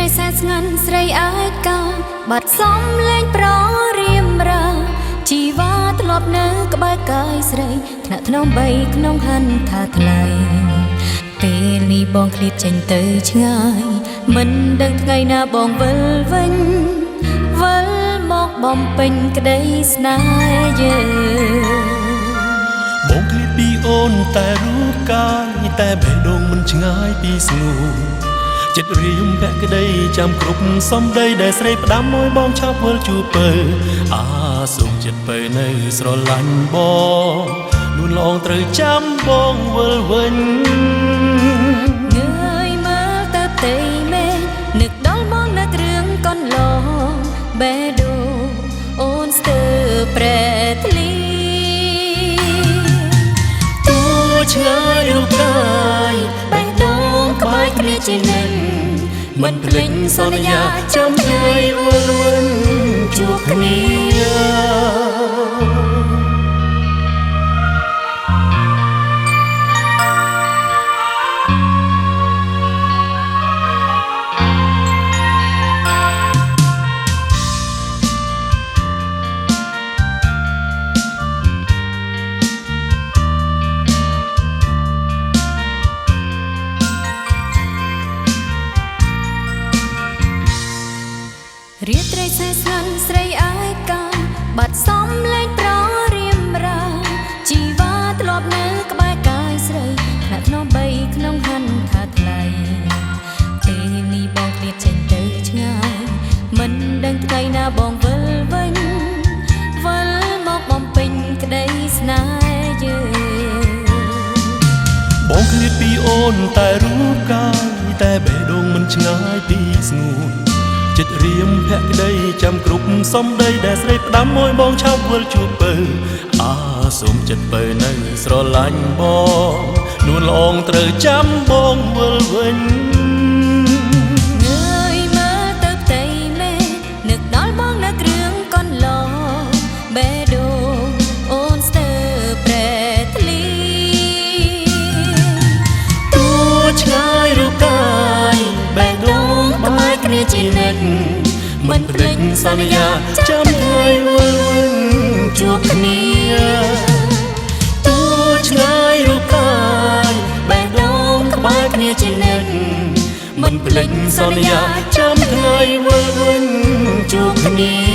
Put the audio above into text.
ត្រីសែស្ងាត់ស្រីអាយកាបាត់សំលែងប្ររៀមរាជីវ៉ាធ្លាប់នៅក្បែរកាយស្រីថ្នាក់ថ្នមបីក្នុងហន្តាថ្លៃពេលនេះបងឃ្លាតចេញទៅឆ្ងាយមិនដឹងថ្ងៃណាបងវិលវិញវិលមកបំពេញក្តីស្នេហ៍យើងបងឃ្លាតពីអូនតែរូបកាយតែបេះដូងមិនឆ្ងាយពីស្ងួនចិត្តរៀមភក្តីចាំគ្រប់សំដីដែលស្រីផ្ដាំឲ្យបងឆាប់វិលជួបពើអាសូមចិត្តពើនៅស្រឡាញ់បងនួនឡងត្រូវចាំបងវិលវិញងើយមើលទៅផ្ទៃមេឃនឹកដល់បងនៅគ្រឿងកន្លងបេះដូងអូនស្ទើរប្រែធ្លីទូឆ្ងាយរូបកាយបេះដូងក្បែរគ្នាជានិច្ចមិនភ្លេចសន្យាចាំថ្ងៃវិលវិញជួបគ្នារាត្រីសែស្ងាត់ស្រីអាយកាបាត់សំលែងប្ររៀមរាជីវ៉ាធ្លាប់នៅក្បែរកាយស្រីថ្នាក់ថ្នមបីក្នុងហន្តាថ្លៃពេលនេះបងឃ្លាតចេញទៅឆ្ងាយមិនដឹងថ្ងៃណាបងវិលវិញវិលមកបំពេញក្តីស្នេហ៍យើងបងឃ្លាតពីអូនតែរូបកាយតែបេះដូងមិនឆ្ងាយពីស្ងួនចិត្តរៀមភក្តីចាំគ្រប់សំដីដែលស្រីផ្ដាំឲ្យបងឆាប់វិលជួបពើអាសូមចិត្តពើនៅស្រឡាញ់បងនួនឡងត្រូវចាំបងវិលវិញងើយមើលទៅផ្ទៃមេឃនឹកដល់បងនៅគ្រឿងកន្លងបេះដូងអូនស្ទើរប្រែធ្លីទូឆ្ងាយរូបកាយបេះដូងក្បែរគ្នាជានិច្ចមិនភ្លេចសន្យាចាំថ្ងៃវិលវិញជួបគ្នាទូឆ្ងាយរូបកាយបេះដូងក្បែរគ្នាជានិច្ចមិនភ្លេចសន្យាចាំថ្ងៃវិលវិញជួបគ្នា